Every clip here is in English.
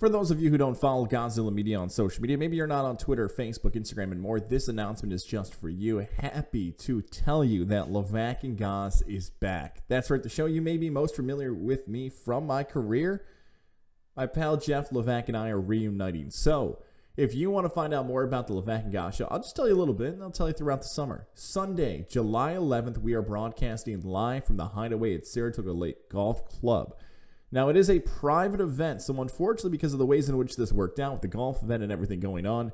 For those of you who don't follow Godzilla Media on social media, maybe you're not on Twitter, Facebook, Instagram, and more, this announcement is just for you. Happy to tell you that Levack and Goz is back. That's right, the show you may be most familiar with me from my career. My pal Jeff Levack and I are reuniting. So, if you want to find out more about the Levack and Goz show, I'll just tell you a little bit, and I'll tell you throughout the summer. Sunday, July 11th, we are broadcasting live from the Hideaway at Saratoga Lake Golf Club. Now, it is a private event, so unfortunately, because of the ways in which this worked out with the golf event and everything going on,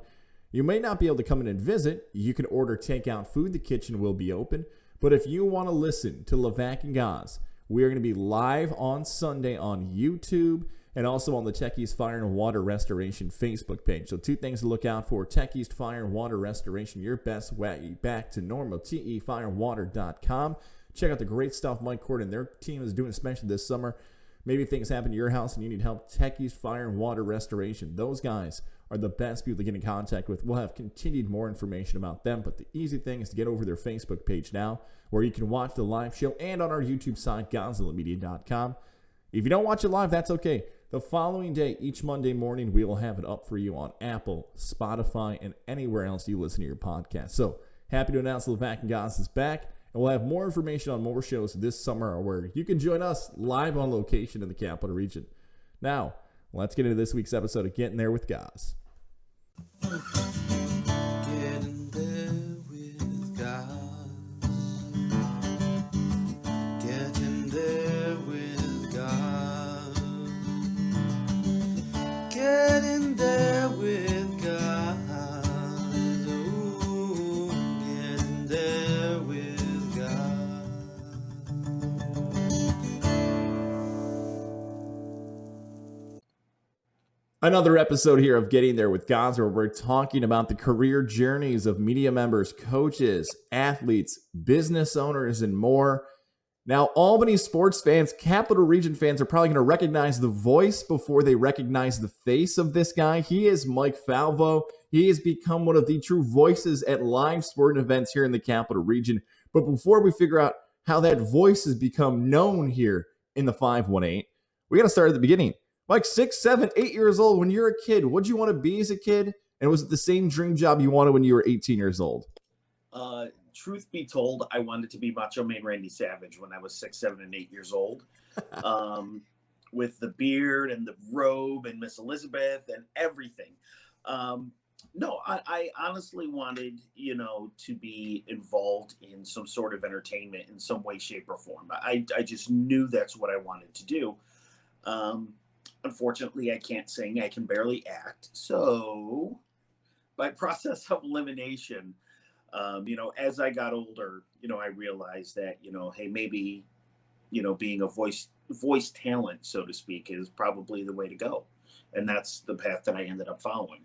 you may not be able to come in and visit. You can order takeout food. The kitchen will be open. But if you want to listen to Levack and Goz, we are going to be live on Sunday on YouTube and also on the Tech East Fire and Water Restoration Facebook page. So two things to look out for. Tech East Fire and Water Restoration, your best way back to normal, tefirewater.com. Check out the great stuff Mike Cord and their team is doing, especially this summer. Maybe things happen to your house and you need help. Tech East Fire and Water Restoration. Those guys are the best people to get in contact with. We'll have continued more information about them, but the easy thing is to get over their Facebook page now, where you can watch the live show, and on our YouTube site, GodzillaMedia.com. If you don't watch it live, that's okay. The following day, each Monday morning, we will have it up for you on Apple, Spotify, and anywhere else you listen to your podcast. So, happy to announce Levack and Goz is back. And we'll have more information on more shows this summer where you can join us live on location in the Capital Region. Now, let's get into this week's episode of Getting There with Goz. Getting there with Goz. Getting there with Goz. Getting there with Goz. Ooh, getting there with Another episode here of Getting There with Goz, where we're talking about the career journeys of media members, coaches, athletes, business owners, and more. Now, Albany sports fans, Capital Region fans are probably going to recognize the voice before they recognize the face of this guy. He is Mike Falvo. He has become one of the true voices at live sporting events here in the Capital Region. But before we figure out how that voice has become known here in the 518, we got to start at the beginning. Like 6, 7, 8 years old, when you're a kid, what did you want to be as a kid? And was it the same dream job you wanted when you were 18 years old? Truth be told, I wanted to be Macho Man Randy Savage when I was 6, 7, and 8 years old. With the beard and the robe and Miss Elizabeth and everything. No, I honestly wanted, to be involved in some sort of entertainment in some way, shape, or form. I just knew that's what I wanted to do. Unfortunately, I can't sing. I can barely act. So by process of elimination, as I got older, I realized that, hey, maybe, being a voice talent, so to speak, is probably the way to go. And that's the path that I ended up following.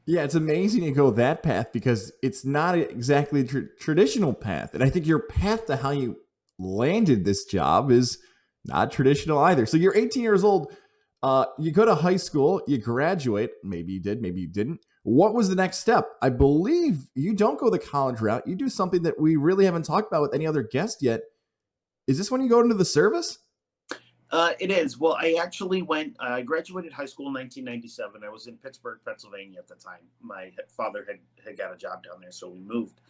Yeah, it's amazing to go that path because it's not exactly a traditional path. And I think your path to how you landed this job is not traditional either. So you're 18 years old. You go to high school, you graduate. Maybe you did, maybe you didn't. What was the next step? I believe you don't go the college route. You do something that we really haven't talked about with any other guest yet. Is this when you go into the service? It is. Well, I actually I graduated high school in 1997. I was in Pittsburgh, Pennsylvania at the time. My father had got a job down there, so we moved.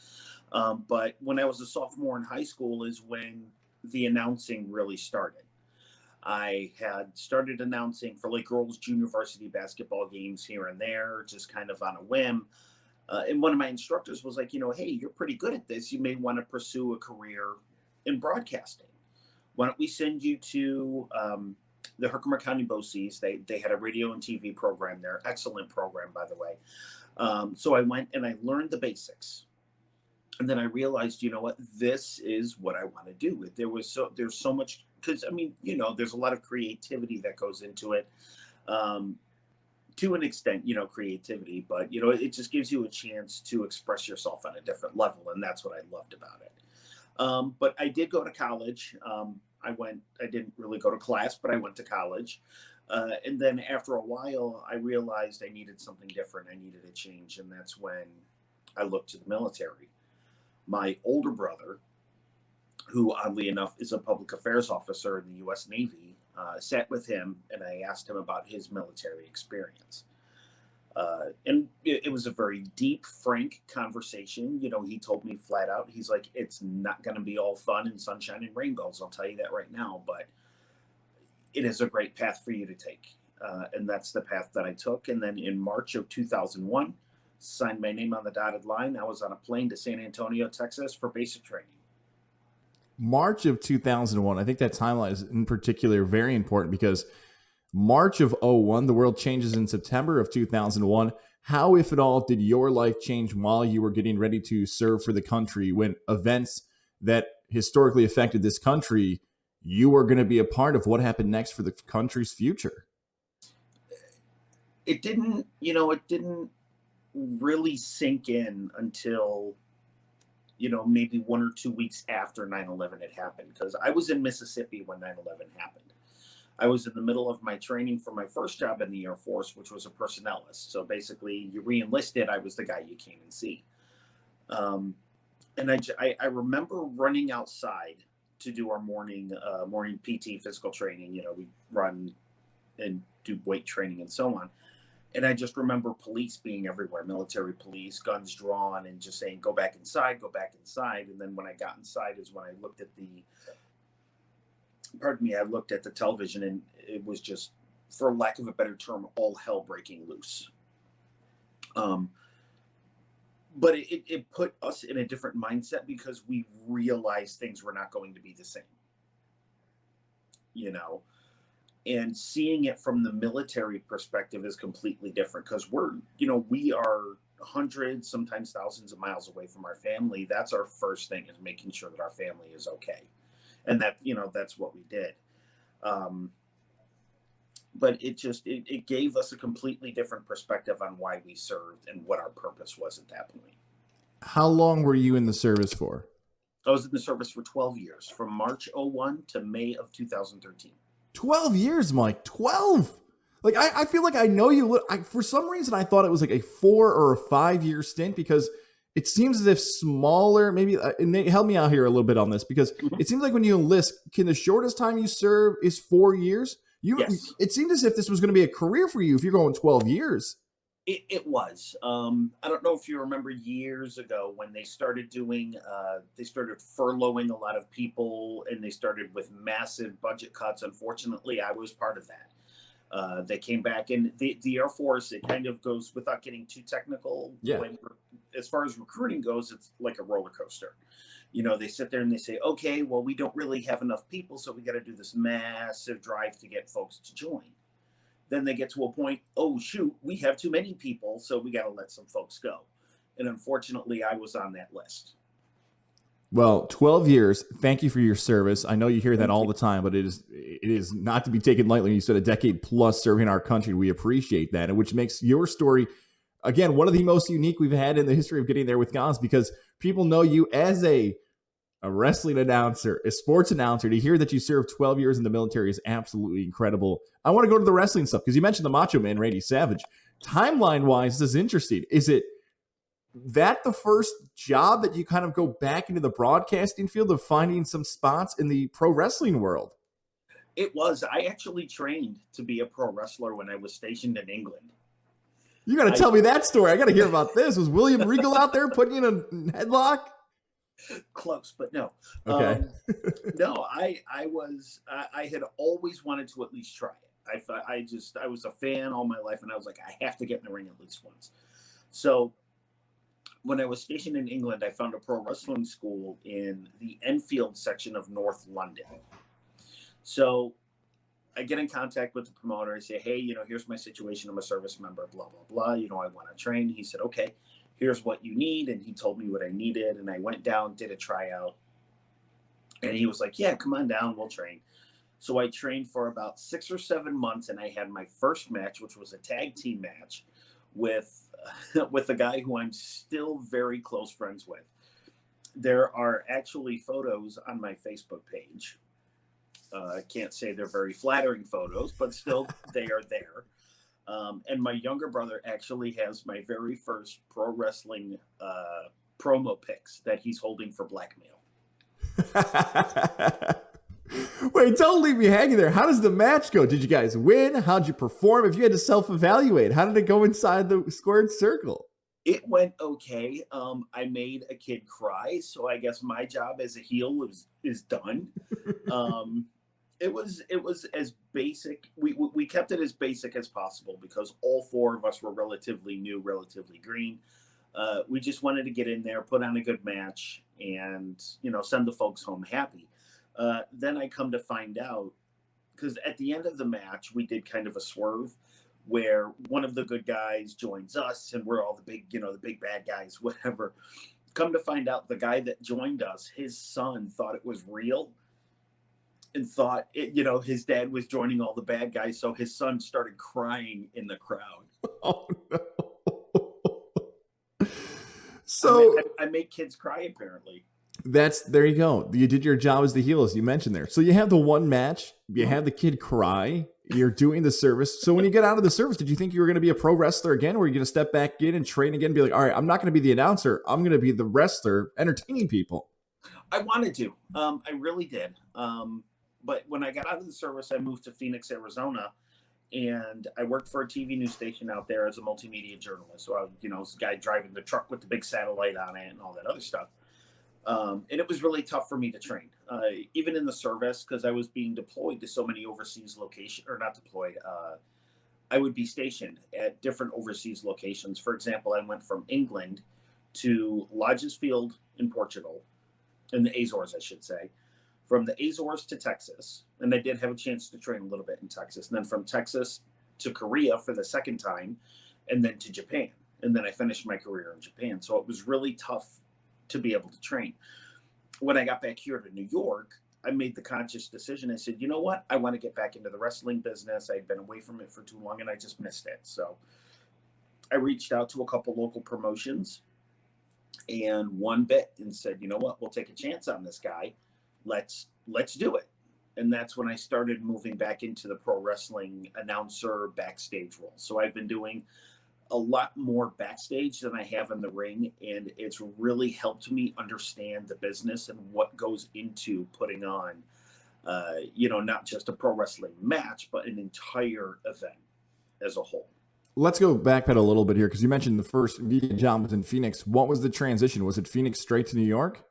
But when I was a sophomore in high school is when the announcing really started. I had started announcing for like girls' junior varsity basketball games here and there, just kind of on a whim. And one of my instructors was like, hey, you're pretty good at this. You may want to pursue a career in broadcasting. Why don't we send you to the Herkimer County BOCES? They had a radio and TV program there. Excellent program, by the way. So I went and I learned the basics. And then I realized, this is what I want to do. There's so much, because there's a lot of creativity that goes into it, to an extent, creativity, but it just gives you a chance to express yourself on a different level, and that's what I loved about it. But I did go to college. I didn't really go to class, but I went to college, and then after a while, I realized I needed something different. I needed a change, and that's when I looked to the military. My older brother, who oddly enough is a public affairs officer in the U.S. Navy, sat with him, and I asked him about his military experience. And it was a very deep, frank conversation. You know, he told me flat out, he's like, it's not going to be all fun and sunshine and rainbows. I'll tell you that right now, but it is a great path for you to take. And that's the path that I took. And then in March of 2001, signed my name on the dotted line. I was on a plane to San Antonio, Texas for basic training. March of 2001. I think that timeline is in particular very important because March of 01, the world changes in September of 2001. How, if at all, did your life change while you were getting ready to serve for the country when events that historically affected this country, you were going to be a part of what happened next for the country's future? It didn't really sink in until, maybe 1 or 2 weeks after 9/11 had happened, because I was in Mississippi when 9/11 happened. I was in the middle of my training for my first job in the Air Force, which was a personnelist. So basically, you re-enlisted, I was the guy you came and see. And I remember running outside to do our morning PT physical training. We run and do weight training and so on. And I just remember police being everywhere, military police, guns drawn, and just saying, go back inside, go back inside. And then when I got inside is when I looked at I looked at the television, and it was just, for lack of a better term, all hell breaking loose. But it put us in a different mindset because we realized things were not going to be the same. And seeing it from the military perspective is completely different because we are hundreds, sometimes thousands of miles away from our family. That's our first thing, is making sure that our family is okay. And that, that's what we did. But it gave us a completely different perspective on why we served and what our purpose was at that point. How long were you in the service for? I was in the service for 12 years, from March 01 to May of 2013. 12 years, Mike. 12. Like, I feel like I know you. For some reason, I thought it was like a 4 or a 5 year stint because it seems as if smaller, maybe, and Nate, help me out here a little bit on this, because it seems like when you enlist, can the shortest time you serve is 4 years? Yes. It seemed as if this was going to be a career for you if you're going 12 years. It was. I don't know if you remember years ago when they started furloughing a lot of people, and they started with massive budget cuts. Unfortunately, I was part of that. They came back, and the Air Force, it kind of goes, without getting too technical, as far as recruiting goes, it's like a roller coaster. They sit there and they say, okay, well, we don't really have enough people, so we got to do this massive drive to get folks to join. Then they get to a point, oh, shoot, we have too many people, so we got to let some folks go. And unfortunately, I was on that list. Well, 12 years. Thank you for your service. I know you hear that all the time, but it is not to be taken lightly. You said a decade plus serving our country. We appreciate that, and which makes your story, again, one of the most unique we've had in the history of Getting There with Gons, because people know you as a wrestling announcer, a sports announcer. To hear that you served 12 years in the military is absolutely incredible. I want to go to the wrestling stuff because you mentioned the Macho Man, Randy Savage. Timeline-wise, this is interesting. Is it that the first job that you kind of go back into the broadcasting field of finding some spots in the pro wrestling world? It was. I actually trained to be a pro wrestler when I was stationed in England. You got to tell me that story. I got to hear about this. Was William Regal out there putting you in a headlock? Close, but no. Okay. No, I had always wanted to at least try it. I was a fan all my life, and I was like, I have to get in the ring at least once. So when I was stationed in England, I found a pro wrestling school in the Enfield section of North London. So I get in contact with the promoter. I say, hey, here's my situation. I'm a service member, blah, blah, blah. I want to train. He said, okay, here's what you need. And he told me what I needed. And I went down, did a tryout. And he was like, yeah, come on down. We'll train. So I trained for about 6 or 7 months. And I had my first match, which was a tag team match with a guy who I'm still very close friends with. There are actually photos on my Facebook page. I can't say they're very flattering photos, but still they are there. And my younger brother actually has my very first pro wrestling promo pics that he's holding for blackmail. Wait, don't leave me hanging there. How does the match go? Did you guys win? How'd you perform? If you had to self-evaluate, how did it go inside the squared circle? It went okay. I made a kid cry, so I guess my job as a heel is done. It was as basic. We kept it as basic as possible because all four of us were relatively new, relatively green. We just wanted to get in there, put on a good match, and send the folks home happy. Then I come to find out, because at the end of the match we did kind of a swerve where one of the good guys joins us and we're all the big, the big bad guys, whatever. Come to find out, the guy that joined us, his son thought it was real and thought his dad was joining all the bad guys. So his son started crying in the crowd. Oh no. So I make kids cry, apparently. There you go. You did your job as the heel, as you mentioned there. So you have the one match, you have the kid cry, you're doing the service. So when you get out of the service, did you think you were going to be a pro wrestler again? Or were you going to step back in and train again and be like, all right, I'm not going to be the announcer. I'm going to be the wrestler entertaining people? I wanted to. I really did. But when I got out of the service, I moved to Phoenix, Arizona, and I worked for a TV news station out there as a multimedia journalist. So I was a guy driving the truck with the big satellite on it and all that other stuff. And it was really tough for me to train, even in the service, because I was being deployed to so many overseas locations, or not deployed. I would be stationed at different overseas locations. For example, I went from England to Lodges Field in Portugal, in the Azores, I should say, from the Azores to Texas. And I did have a chance to train a little bit in Texas. And then from Texas to Korea for the second time, and then to Japan. And then I finished my career in Japan. So it was really tough to be able to train. When I got back here to New York, I made the conscious decision. I said, you know what? I want to get back into the wrestling business. I'd been away from it for too long and I just missed it. So I reached out to a couple local promotions and one bit and said, you know what? We'll take a chance on this guy. Let's do it. And that's when I started moving back into the pro wrestling announcer backstage role. So I've been doing a lot more backstage than I have in the ring, and it's really helped me understand the business and what goes into putting on, not just a pro wrestling match, but an entire event as a whole. Let's go backpedal a little bit here, because you mentioned the first media job was in Phoenix. What was the transition? Was it Phoenix straight to New York?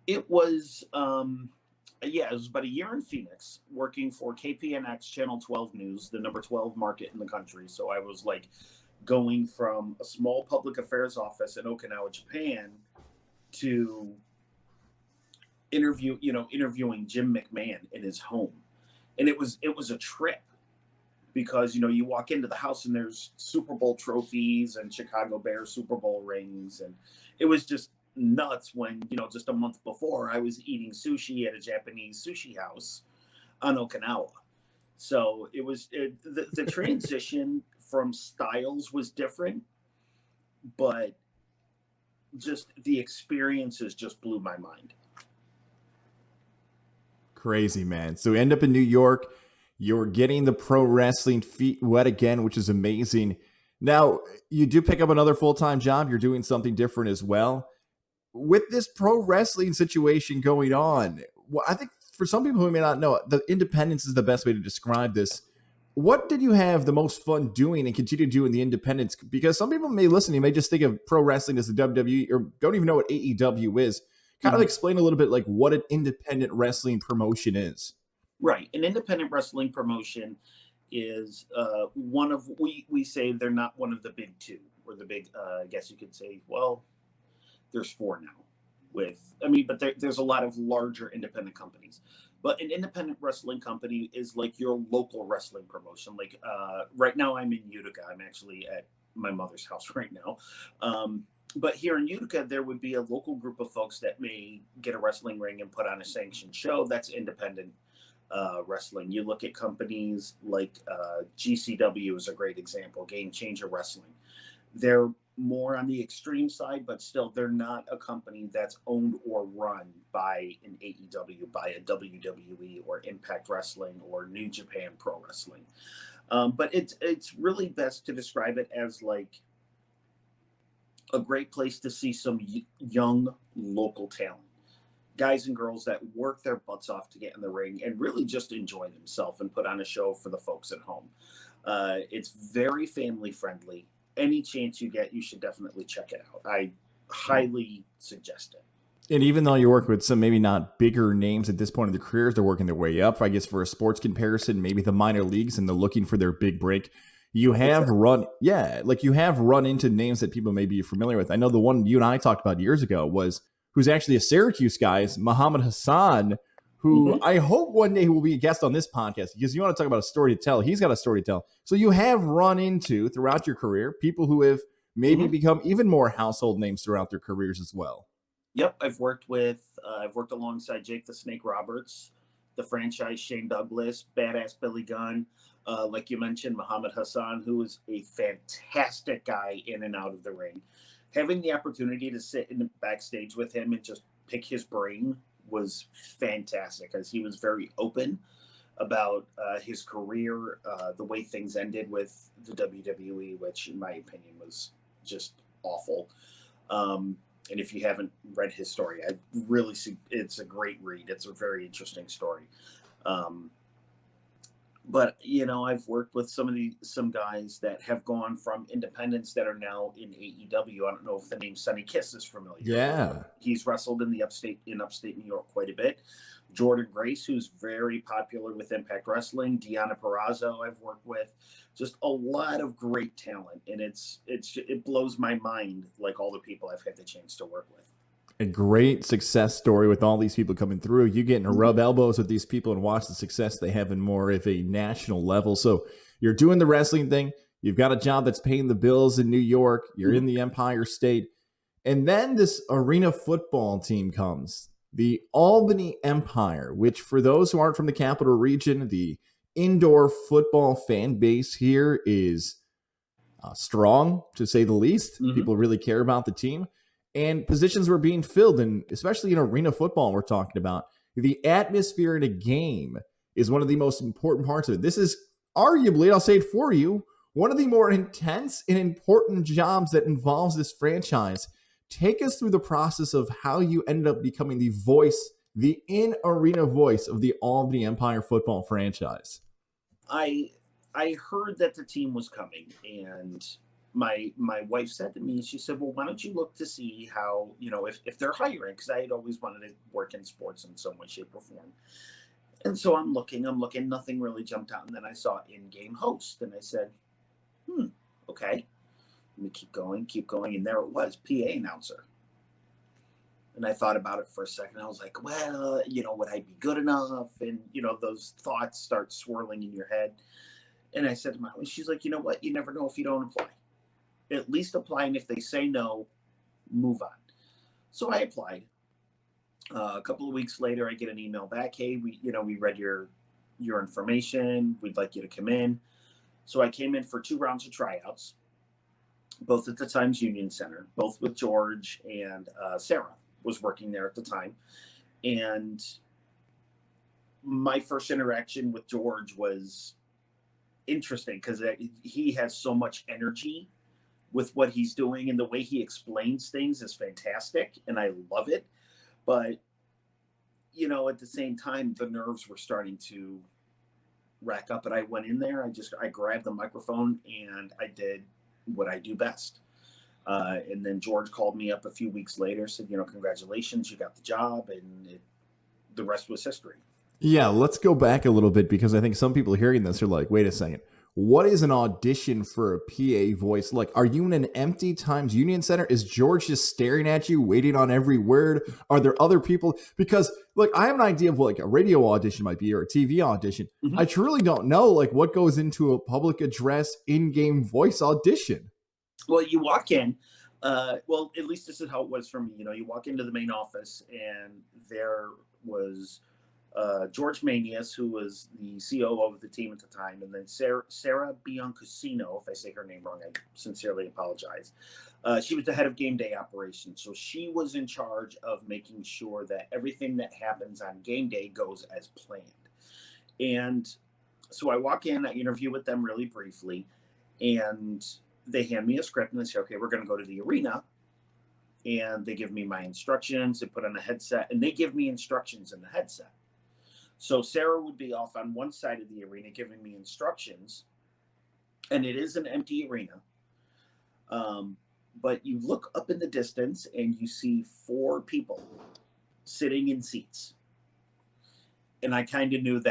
It was, it was about a year in Phoenix working for KPNX Channel 12 News, the number 12 market in the country. So I was like going from a small public affairs office in Okinawa, Japan, to interviewing Jim McMahon in his home. And it was a trip because, you walk into the house and there's Super Bowl trophies and Chicago Bears Super Bowl rings. And it was just nuts when, just a month before I was eating sushi at a Japanese sushi house on Okinawa. So it was the transition from styles was different, but just the experiences just blew my mind. Crazy, man. So you end up in New York. You're getting the pro wrestling feet wet again, which is amazing. Now, you do pick up another full-time job. You're doing something different as well. With this pro wrestling situation going on, well, I think for some people who may not know, the independence is the best way to describe this. What did you have the most fun doing and continue to do in the independence? Because some people may listen, you may just think of pro wrestling as the WWE or don't even know what AEW is. Kind of explain a little bit like what an independent wrestling promotion is. Right. An independent wrestling promotion is one of, we say they're not one of the big two or the big, I guess you could say, well, there's four now but there's a lot of larger independent companies. But an independent wrestling company is like your local wrestling promotion. Like right now I'm in Utica. I'm actually at my mother's house right now. But here in Utica, there would be a local group of folks that may get a wrestling ring and put on a sanctioned show. That's independent wrestling. You look at companies like GCW is a great example, Game Changer Wrestling. They're more on the extreme side, but still they're not a company that's owned or run by an AEW, by a WWE or Impact Wrestling or New Japan Pro Wrestling. But it's really best to describe it as like a great place to see some young local talent. guys and girls that work their butts off to get in the ring and really just enjoy themselves and put on a show for the folks at home. It's very family friendly. Any chance you get, you should definitely check it out. I highly suggest it. And even though you work with some maybe not bigger names at this point in their careers, they're working their way up. I guess for a sports comparison, maybe the minor leagues, and they're looking for their big break. You have run into names that people may be familiar with. I know the one you and I talked about years ago who's actually a Syracuse guy, is Muhammad Hassan, who I hope one day will be a guest on this podcast, because you want to talk about a story to tell. He's got a story to tell. So you have run into throughout your career people who have maybe become even more household names throughout their careers as well. Yep, I've worked alongside Jake the Snake Roberts, the franchise Shane Douglas, badass Billy Gunn, like you mentioned, Muhammad Hassan, who is a fantastic guy in and out of the ring. Having the opportunity to sit in the backstage with him and just pick his brain was fantastic, as he was very open about his career, the way things ended with the WWE, which in my opinion was just awful. And if you haven't read his story, I really see it's a great read. It's a very interesting story. But I've worked with some guys that have gone from independents that are now in AEW. I don't know if the name Sonny Kiss is familiar. Yeah, he's wrestled in upstate New York quite a bit. Jordan Grace, who's very popular with Impact Wrestling. Deanna Perrazzo, I've worked with. Just a lot of great talent, and it blows my mind, like all the people I've had the chance to work with. A great success story with all these people coming through. You getting to rub elbows with these people and watch the success they have in more of a national level. So you're doing the wrestling thing. You've got a job that's paying the bills in New York. You're in the Empire State. And then this arena football team comes, the Albany Empire, which for those who aren't from the capital region, the indoor football fan base here is strong, to say the least. People really care about the team. And positions were being filled, and especially in arena football, we're talking about. The atmosphere in a game is one of the most important parts of it. This is arguably, I'll say it for you, one of the more intense and important jobs that involves this franchise. Take us through the process of how you ended up becoming the voice, the in-arena voice of the Albany Empire football franchise. I heard that the team was coming, and my wife said to me, she said, well, why don't you look to see how, if they're hiring, because I had always wanted to work in sports in some way, shape, or form. And so I'm looking, nothing really jumped out. And then I saw in-game host, and I said, okay, let me keep going. And there it was, PA announcer. And I thought about it for a second. I was like, well, would I be good enough? And, those thoughts start swirling in your head. And I said to my wife, she's like, you know what? You never know if you don't apply. At least apply, and if they say no, move on. So I applied. A couple of weeks later, I get an email back. Hey, we read your information. We'd like you to come in. So I came in for 2 rounds of tryouts, both at the Times Union Center, both with George, and Sarah was working there at the time. And my first interaction with George was interesting because he has so much energy with what he's doing, and the way he explains things is fantastic, and I love it. But, at the same time, the nerves were starting to rack up, and I went in there. I grabbed the microphone, and I did what I do best. And then George called me up a few weeks later, said, congratulations, you got the job, and the rest was history. Yeah, let's go back a little bit, because I think some people hearing this are like, wait a second. What is an audition for a PA voice like? Are you in an empty Times Union Center? Is George just staring at you, waiting on every word? Are there other people? Because, I have an idea of what a radio audition might be, or a TV audition. I truly don't know, what goes into a public address in-game voice audition. Well, you walk in. Well, at least this is how it was for me. You walk into the main office, and there was George Manius, who was the COO of the team at the time, and then Sarah Biancasino, if I say her name wrong, I sincerely apologize. She was the head of game day operations, so she was in charge of making sure that everything that happens on game day goes as planned. And so I walk in, I interview with them really briefly, and they hand me a script, and they say, okay, we're going to go to the arena, and they give me my instructions. They put on a headset, and they give me instructions in the headset. So Sarah would be off on one side of the arena giving me instructions, and it is an empty arena. But you look up in the distance and you see 4 people sitting in seats. And I kind of knew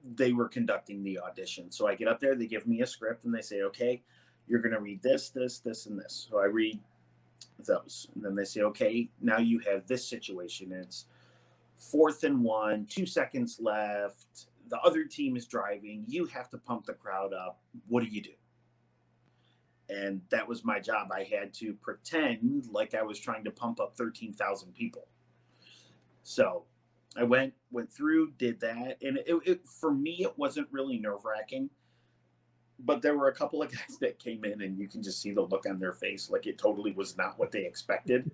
they were conducting the audition. So I get up there, they give me a script, and they say, okay, you're going to read this, this, this, and this. So I read those. And then they say, okay, now you have this situation. It's 4th and 1, 2 seconds left. The other team is driving. You have to pump the crowd up. What do you do? And that was my job. I had to pretend like I was trying to pump up 13,000 people. So I went through, did that. And it for me, it wasn't really nerve-wracking. But there were a couple of guys that came in, and you can just see the look on their face, like it totally was not what they expected.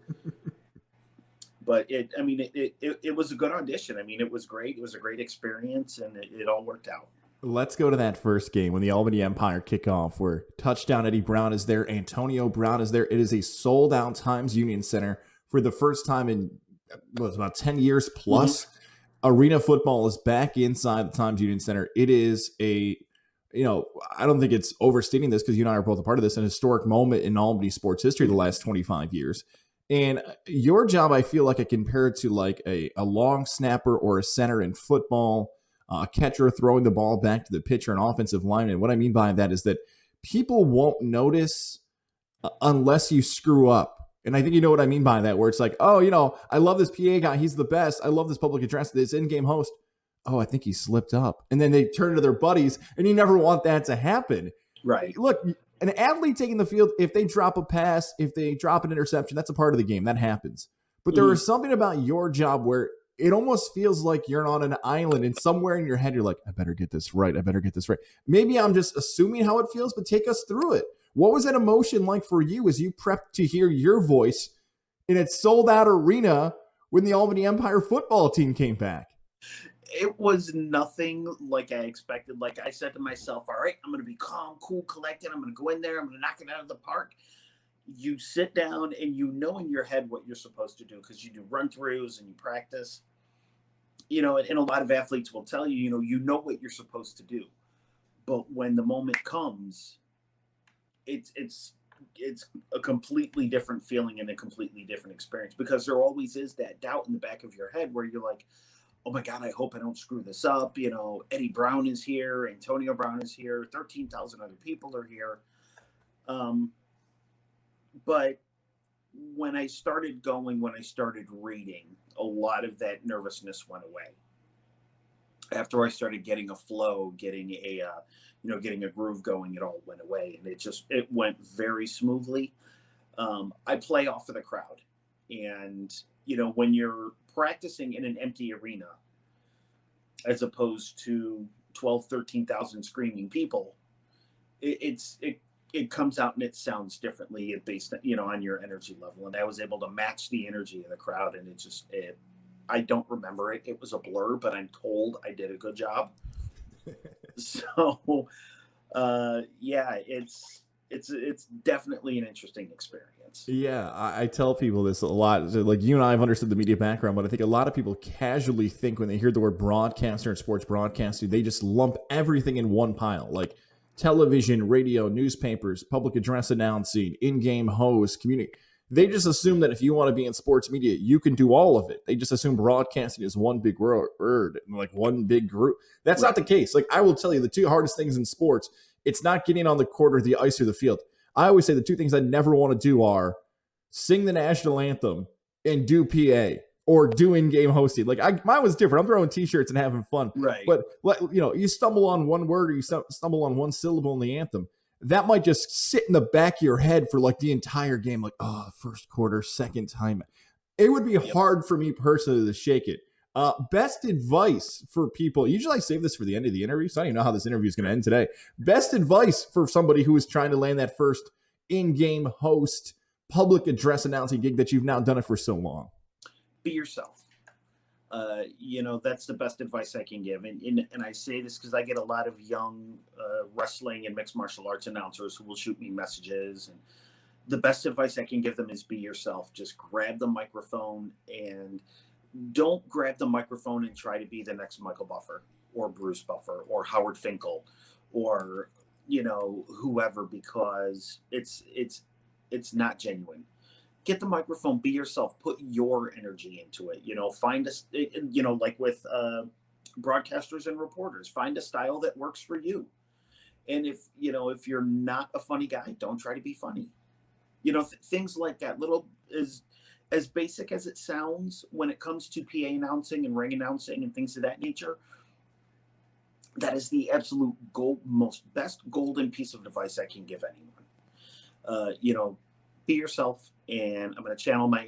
But it was a good audition. I mean, it was great. It was a great experience, and it all worked out. Let's go to that first game when the Albany Empire kickoff, where touchdown Eddie Brown is there, Antonio Brown is there. It is a sold-out Times Union Center for the first time in about 10 years plus. Mm-hmm. Arena football is back inside the Times Union Center. It is I don't think it's overstating this because you and I are both a part of this, an historic moment in Albany sports history the last 25 years. And your job, I feel like I compare it to like a long snapper or a center in football, a catcher throwing the ball back to the pitcher, an offensive lineman. What I mean by that is that people won't notice unless you screw up. And I think you know what I mean by that, where it's like, oh, I love this PA guy. He's the best. I love this public address, this in-game host. Oh, I think he slipped up. And then they turn to their buddies, and you never want that to happen. Right. Look, an athlete taking the field, if they drop a pass, if they drop an interception, that's a part of the game. That happens. But there is something about your job where it almost feels like you're on an island, and somewhere in your head, you're like, I better get this right. I better get this right. Maybe I'm just assuming how it feels, but take us through it. What was that emotion like for you as you prepped to hear your voice in a sold-out arena when the Albany Empire football team came back? It was nothing like I expected. Like I said to myself, all right, I'm going to be calm, cool, collected. I'm going to go in there. I'm going to knock it out of the park. You sit down and you know in your head what you're supposed to do because you do run-throughs and you practice. And a lot of athletes will tell you, you know what you're supposed to do. But when the moment comes, it's a completely different feeling and a completely different experience because there always is that doubt in the back of your head where you're like, oh my God, I hope I don't screw this up. Eddie Brown is here. Antonio Brown is here. 13,000 other people are here. But when I started reading, a lot of that nervousness went away. After I started getting a flow, getting a groove going, it all went away. And it went very smoothly. I play off of the crowd. And, when you're practicing in an empty arena, as opposed to 12, 13,000 screaming people, it comes out and it sounds differently based, on your energy level. And I was able to match the energy of the crowd. And I don't remember it. It was a blur, but I'm told I did a good job. So, it's definitely an interesting experience. Yeah, I tell people this a lot. Like you and I have understood the media background, but I think a lot of people casually think when they hear the word broadcaster and sports broadcasting, they just lump everything in one pile, like television, radio, newspapers, public address announcing, in-game host, community. They just assume that if you want to be in sports media, you can do all of it. They just assume broadcasting is one big word, like one big group. That's not the case. Like I will tell you, the two hardest things in sports, it's not getting on the court or the ice or the field. I always say the two things I never want to do are sing the national anthem and do PA or do in-game hosting. Like mine was different. I'm throwing t-shirts and having fun. Right. But you stumble on one word or you stumble on one syllable in the anthem. That might just sit in the back of your head for like the entire game. Like, oh, first quarter, second time. It would be hard for me personally to shake it. Best advice for people. Usually I save this for the end of the interview, so I don't even know how this interview is going to end today. Best advice for somebody who is trying to land that first in-game host public address announcing gig that you've now done it for so long. Be yourself. That's the best advice I can give. And I say this because I get a lot of young wrestling and mixed martial arts announcers who will shoot me messages. the best advice I can give them is be yourself. Just grab the microphone, and don't grab the microphone and try to be the next Michael Buffer or Bruce Buffer or Howard Finkel or, whoever, because it's not genuine. Get the microphone, be yourself, put your energy into it. Find like with broadcasters and reporters, find a style that works for you. And if you're not a funny guy, don't try to be funny. Things like that. Little is as basic as it sounds when it comes to PA announcing and ring announcing and things of that nature. That is the absolute best golden piece of advice I can give anyone. Be yourself, and I'm going to channel my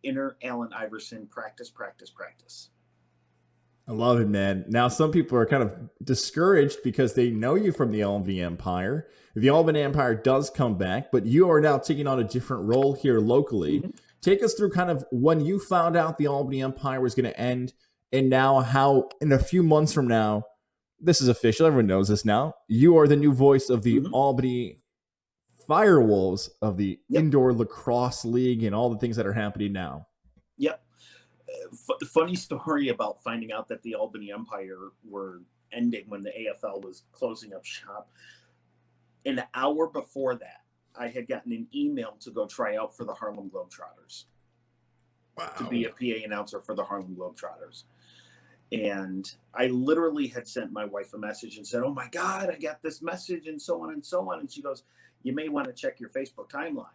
inner Allen Iverson. Practice, practice, practice. I love it, man. Now, some people are kind of discouraged because they know you from the Albany Empire. The Albany Empire does come back, but you are now taking on a different role here locally. Mm-hmm. Take us through kind of when you found out the Albany Empire was going to end, and now how in a few months from now, this is official, everyone knows this now, you are the new voice of the Albany Firewolves of the Indoor Lacrosse League and all the things that are happening now. Yep. Funny story about finding out that the Albany Empire were ending when the AFL was closing up shop. An hour before that, I had gotten an email to go try out for the Harlem Globetrotters. Wow. To be a PA announcer for the Harlem Globetrotters. And I literally had sent my wife a message and said, "Oh my God, I got this message," and so on and so on. And she goes, "You may want to check your Facebook timeline."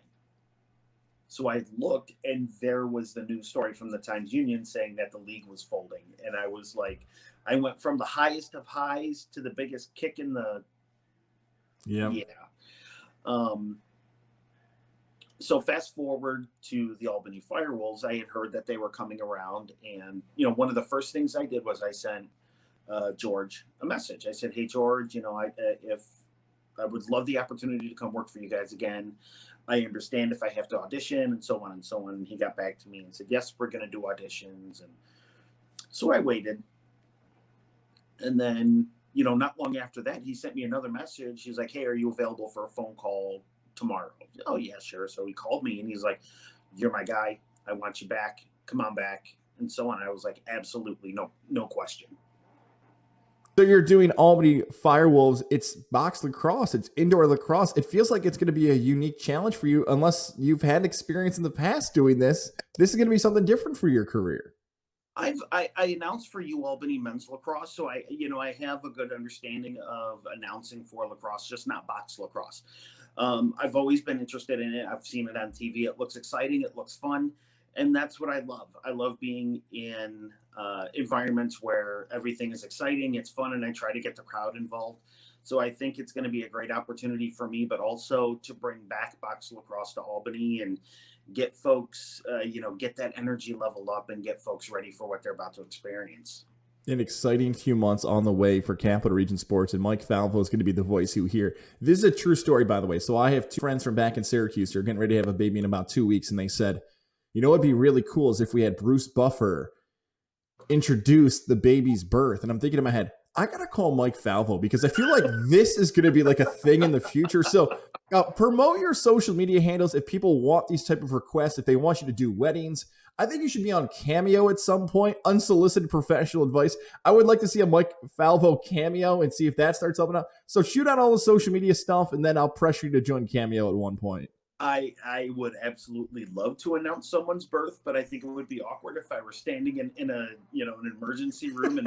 So I looked, and there was the news story from the Times-Union saying that the league was folding. And I was like, I went from the highest of highs to the biggest kick in the... Yeah. So fast forward to the Albany Firewolves, I had heard that they were coming around. And, one of the first things I did was I sent George a message. I said, "Hey, George, if I would love the opportunity to come work for you guys again. I understand if I have to audition," and so on and so on. And he got back to me and said, "Yes, we're going to do auditions." And so I waited. And then, not long after that, he sent me another message. He's like, "Hey, are you available for a phone call tomorrow?" "Oh, yeah, sure." So he called me and he's like, "You're my guy. I want you back. Come on back." And so on. I was like, absolutely, no question. So you're doing Albany Firewolves. It's box lacrosse. It's indoor lacrosse. It feels like it's going to be a unique challenge for you unless you've had experience in the past doing this. This is going to be something different for your career. I announced for Albany men's lacrosse, so I have a good understanding of announcing for lacrosse, just not box lacrosse. I've always been interested in it. I've seen it on TV. It looks exciting. It looks fun. And that's what I love. I love being in environments where everything is exciting, it's fun, and I try to get the crowd involved. So I think it's going to be a great opportunity for me, but also to bring back box lacrosse to Albany and get folks, get that energy leveled up and get folks ready for what they're about to experience. An exciting few months on the way for Capital Region Sports, and Mike Falvo is going to be the voice you hear. This is a true story, by the way. So I have two friends from back in Syracuse who are getting ready to have a baby in about 2 weeks, and they said, what'd be really cool is if we had Bruce Buffer introduce the baby's birth. And I'm thinking in my head, I got to call Mike Falvo because I feel like this is going to be like a thing in the future. So promote your social media handles if people want these type of requests, if they want you to do weddings. I think you should be on Cameo at some point, unsolicited professional advice. I would like to see a Mike Falvo cameo and see if that starts opening up. So shoot out all the social media stuff, and then I'll pressure you to join Cameo at one point. I would absolutely love to announce someone's birth, but I think it would be awkward if I were standing in a an emergency room in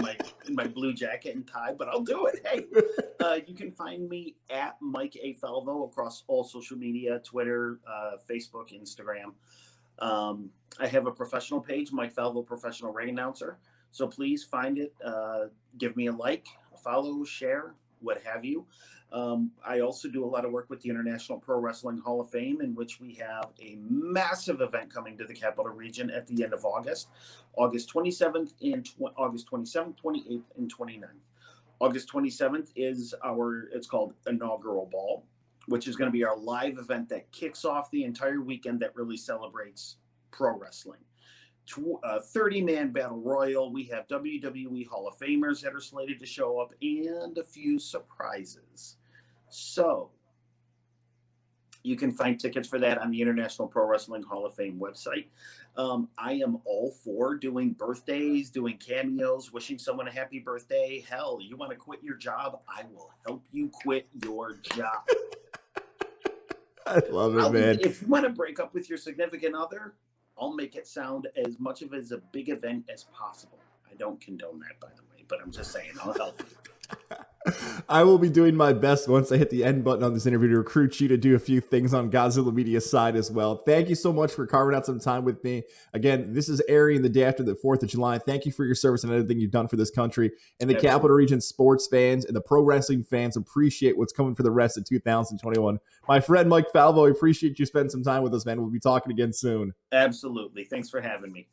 my blue jacket and tie. But I'll do it. Hey, you can find me at Mike A. Falvo across all social media: Twitter, Facebook, Instagram. I have a professional page, Mike Falvo Professional Ring Announcer. So please find it. Give me a like, a follow, share, what have you. I also do a lot of work with the International Pro Wrestling Hall of Fame, in which we have a massive event coming to the Capital Region at the end of August 27th, 28th, and 29th. August 27th is it's called Inaugural Ball, which is going to be our live event that kicks off the entire weekend that really celebrates pro wrestling. 30-man battle royal. We have WWE Hall of Famers that are slated to show up and a few surprises. So You can find tickets for that on the International Pro Wrestling Hall of Fame website. I am all for doing birthdays, doing cameos, wishing someone a happy birthday. Hell, you want to quit your job? I will help you quit your job. I love it, man. If you want to break up with your significant other, I'll make it sound as much of as a big event as possible. I don't condone that, by the way, but I'm just saying I'll help you. I will be doing my best once I hit the end button on this interview to recruit you to do a few things on Godzilla Media's side as well. Thank you so much for carving out some time with me. Again, this is airing the day after the 4th of July. Thank you for your service and everything you've done for this country. And the Capital Region sports fans and the pro wrestling fans appreciate what's coming for the rest of 2021. My friend Mike Falvo, I appreciate you spending some time with us, man. We'll be talking again soon. Absolutely. Thanks for having me.